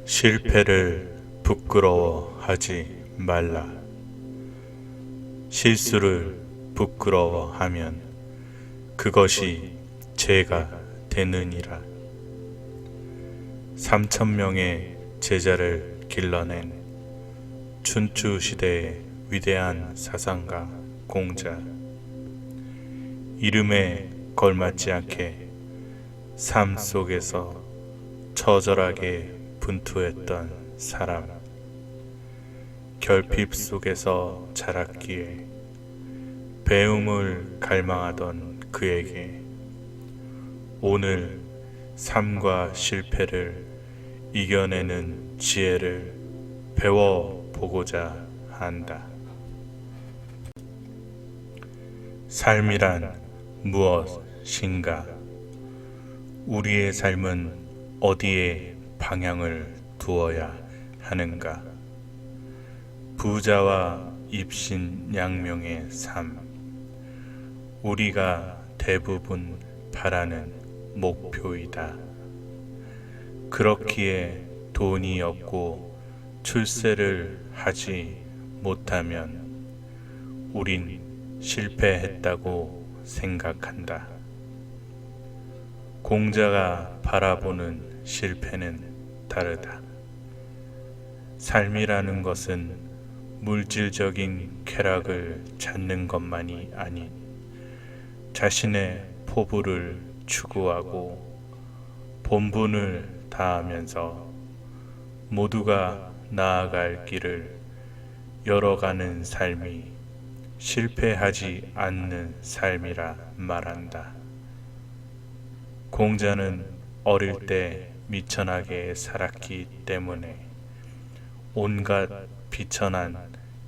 실패를 부끄러워하지 말라. 실수를 부끄러워하면 그것이 죄가 되느니라. 3,000명의 제자를 길러낸 춘추 시대의 위대한 사상가 공자. 이름에 걸맞지 않게 삶 속에서 처절하게 분투했던 사람. 결핍 속에서 자랐기에 배움을 갈망하던 그에게 오늘 삶과 실패를 이겨내는 지혜를 배워보고자 한다. 삶이란 무엇인가? 우리의 삶은 어디에 방향을 두어야 하는가? 부자와 입신양명의 삶, 우리가 대부분 바라는 목표이다. 그렇기에 돈이 없고 출세를 하지 못하면 우린 실패했다고 생각한다. 공자가 바라보는 실패는 다르다. 삶이라는 것은 물질적인 쾌락을 찾는 것만이 아닌 자신의 포부를 추구하고 본분을 다하면서 모두가 나아갈 길을 열어가는 삶이 실패하지 않는 삶이라 말한다. 공자는 어릴 때 미천하게 살았기 때문에 온갖 비천한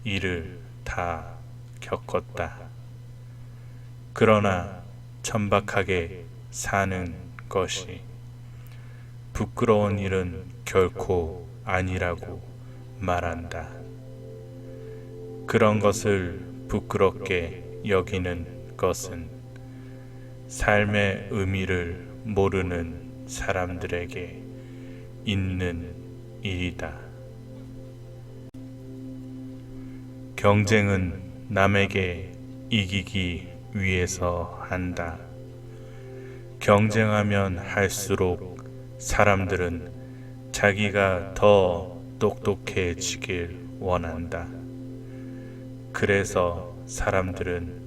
일을 다 겪었다. 그러나 천박하게 사는 것이 부끄러운 일은 결코 아니라고 말한다. 그런 것을 부끄럽게 여기는 것은 삶의 의미를 모르는 사람들에게 있는 일이다. 경쟁은 남에게 이기기 위해서 한다. 경쟁하면 할수록 사람들은 자기가 더 똑똑해지길 원한다. 그래서 사람들은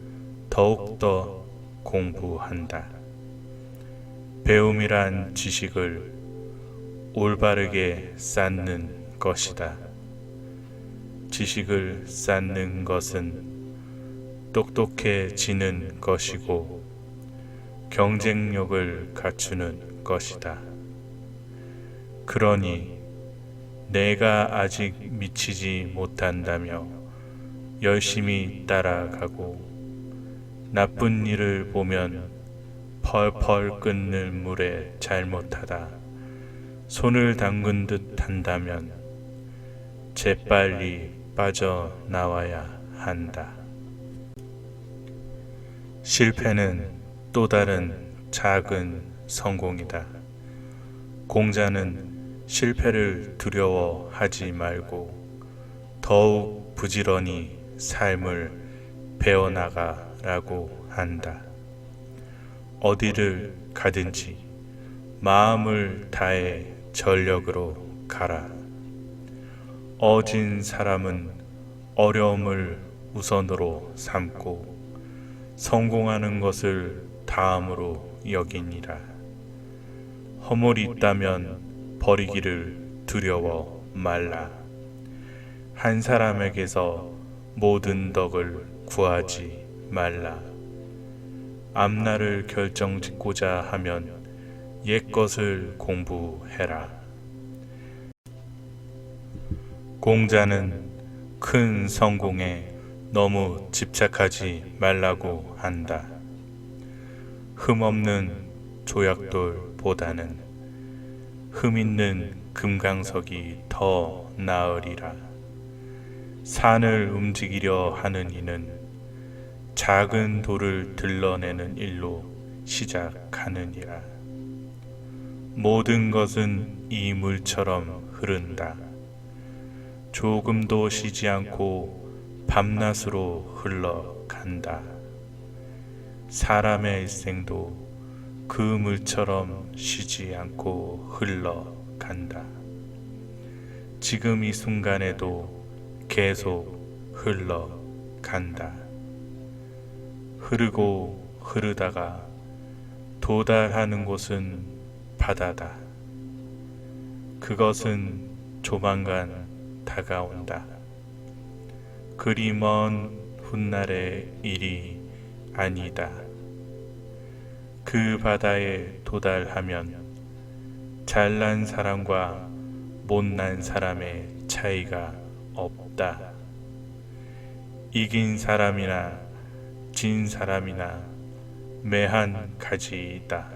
더욱더 공부한다. 배움이란 지식을 올바르게 쌓는 것이다. 지식을 쌓는 것은 똑똑해지는 것이고 경쟁력을 갖추는 것이다. 그러니 내가 아직 미치지 못한다며 열심히 따라가고 나쁜 일을 보면 펄펄 끓는 물에 잘못하다 손을 담근 듯 한다면 재빨리 빠져나와야 한다. 실패는 또 다른 작은 성공이다. 공자는 실패를 두려워하지 말고 더욱 부지런히 삶을 배워나가라고 한다. 어디를 가든지 마음을 다해 전력으로 가라. 어진 사람은 어려움을 우선으로 삼고 성공하는 것을 다음으로 여기니라. 허물이 있다면 버리기를 두려워 말라. 한 사람에게서 모든 덕을 구하지 말라. 앞날을 결정짓고자 하면 옛것을 공부해라. 공자는 큰 성공에 너무 집착하지 말라고 한다. 흠없는 조약돌보다는 흠 있는 금강석이 더 나으리라. 산을 움직이려 하는 이는 작은 돌을 들러내는 일로 시작하느니라. 모든 것은 이 물처럼 흐른다. 조금도 쉬지 않고 밤낮으로 흘러간다. 사람의 일생도 그 물처럼 쉬지 않고 흘러간다. 지금 이 순간에도 계속 흘러간다. 흐르고 흐르다가 도달하는 곳은 바다다. 그것은 조만간 다가온다. 그리 먼 훗날의 일이 아니다. 그 바다에 도달하면 잘난 사람과 못난 사람의 차이가 없다. 이긴 사람이나 진 사람이나 매한 가지이다.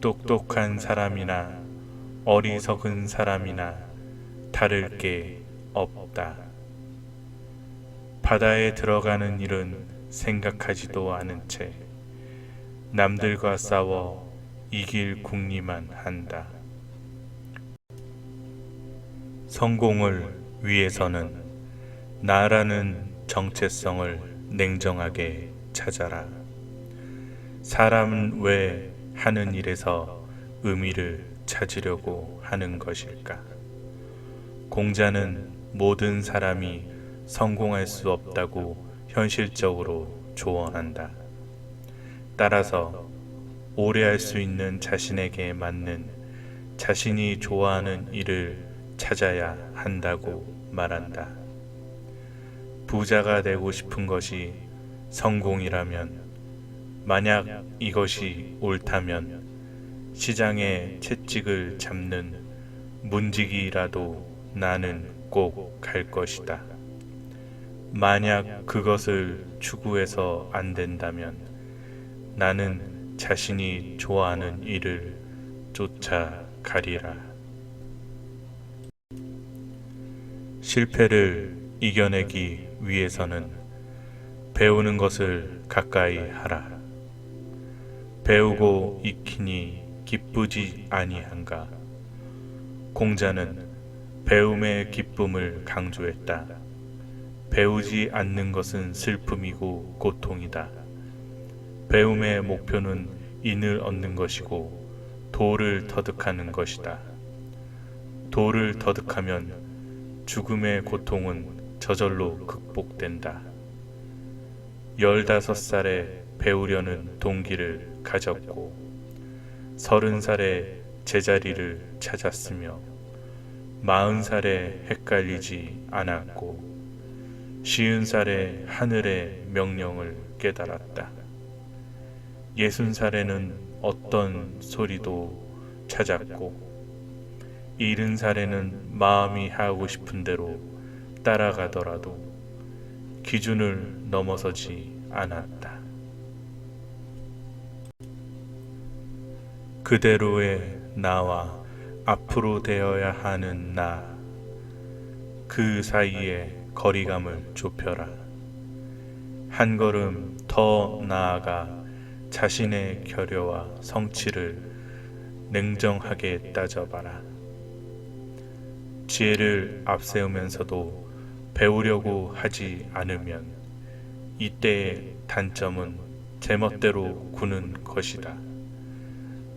똑똑한 사람이나 어리석은 사람이나 다를 게 없다. 바다에 들어가는 일은 생각하지도 않은 채 남들과 싸워 이길 궁리만 한다. 성공을 위해서는 나라는 정체성을 냉정하게 찾아라. 사람은 왜 하는 일에서 의미를 찾으려고 하는 것일까? 공자는 모든 사람이 성공할 수 없다고 현실적으로 조언한다. 따라서 오래 할 수 있는 자신에게 맞는 자신이 좋아하는 일을 찾아야 한다고 말한다. 부자가 되고 싶은 것이 성공이라면, 만약 이것이 옳다면 시장에 채찍을 잡는 문지기라도 나는 꼭 갈 것이다. 만약 그것을 추구해서 안 된다면 나는 자신이 좋아하는 일을 쫓아가리라. 실패를 이겨내기 위해서는 배우는 것을 가까이 하라. 배우고 익히니 기쁘지 아니한가? 공자는 배움의 기쁨을 강조했다. 배우지 않는 것은 슬픔이고 고통이다. 배움의 목표는 인을 얻는 것이고 도를 터득하는 것이다. 도를 터득하면 죽음의 고통은 저절로 극복된다. 15살에 배우려는 동기를 가졌고 30살에 제자리를 찾았으며 40살에 헷갈리지 않았고 50살에 하늘의 명령을 깨달았다. 60살에는 어떤 소리도 찾았고 70살에는 마음이 하고 싶은 대로 따라가더라도 기준을 넘어서지 않았다. 그대로의 나와 앞으로 되어야 하는 나, 그 사이에 거리감을 좁혀라. 한 걸음 더 나아가 자신의 결여와 성취를 냉정하게 따져봐라. 지혜를 앞세우면서도 배우려고 하지 않으면 이때의 단점은 제멋대로 구는 것이다.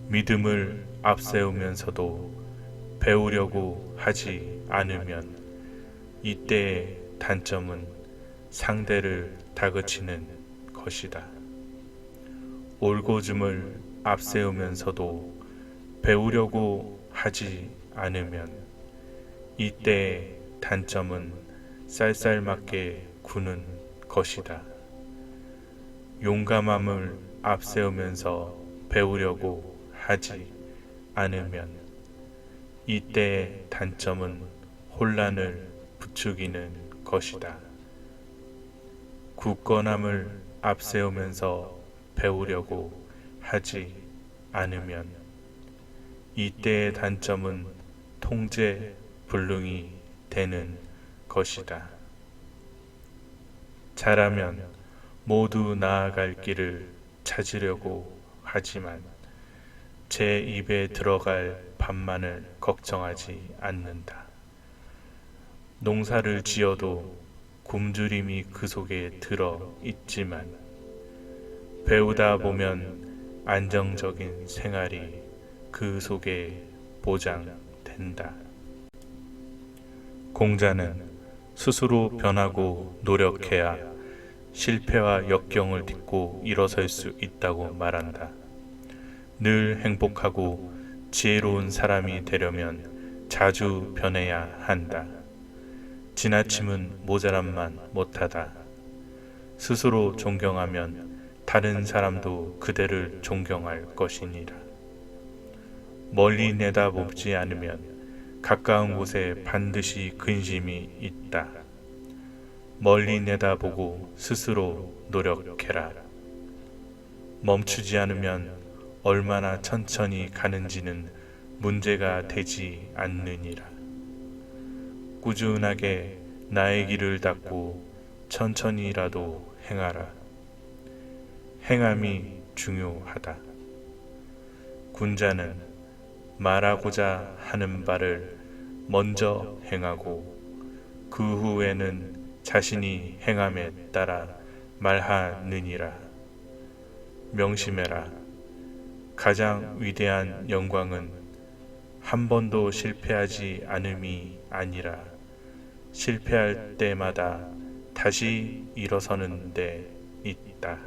믿음을 앞세우면서도 배우려고 하지 않으면 이때의 단점은 상대를 다그치는 것이다. 올고즘을 앞세우면서도 배우려고 하지 않으면 이때의 단점은 쌀쌀맞게 구는 것이다. 용감함을 앞세우면서 배우려고 하지 않으면 이때의 단점은 혼란을 부추기는 것이다. 굳건함을 앞세우면서 배우려고 하지 않으면 이때의 단점은 통제 불능이 되는 것이다. 잘하면 모두 나아갈 길을 찾으려고 하지만 제 입에 들어갈 밥만을 걱정하지 않는다. 농사를 지어도 굶주림이 그 속에 들어 있지만 배우다 보면 안정적인 생활이 그 속에 보장된다. 공자는 스스로 변하고 노력해야 실패와 역경을 딛고 일어설 수 있다고 말한다. 늘 행복하고 지혜로운 사람이 되려면 자주 변해야 한다. 지나침은 모자람만 못하다. 스스로 존경하면 다른 사람도 그대를 존경할 것이니라. 멀리 내다보지 않으면 가까운 곳에 반드시 근심이 있다. 멀리 내다보고 스스로 노력해라. 멈추지 않으면 얼마나 천천히 가는지는 문제가 되지 않느니라. 꾸준하게 나의 길을 닦고 천천히라도 행하라. 행함이 중요하다. 군자는 말하고자 하는 바를 먼저 행하고 그 후에는 자신이 행함에 따라 말하느니라. 명심해라. 가장 위대한 영광은 한 번도 실패하지 않음이 아니라 실패할 때마다 다시 일어서는 데 있다.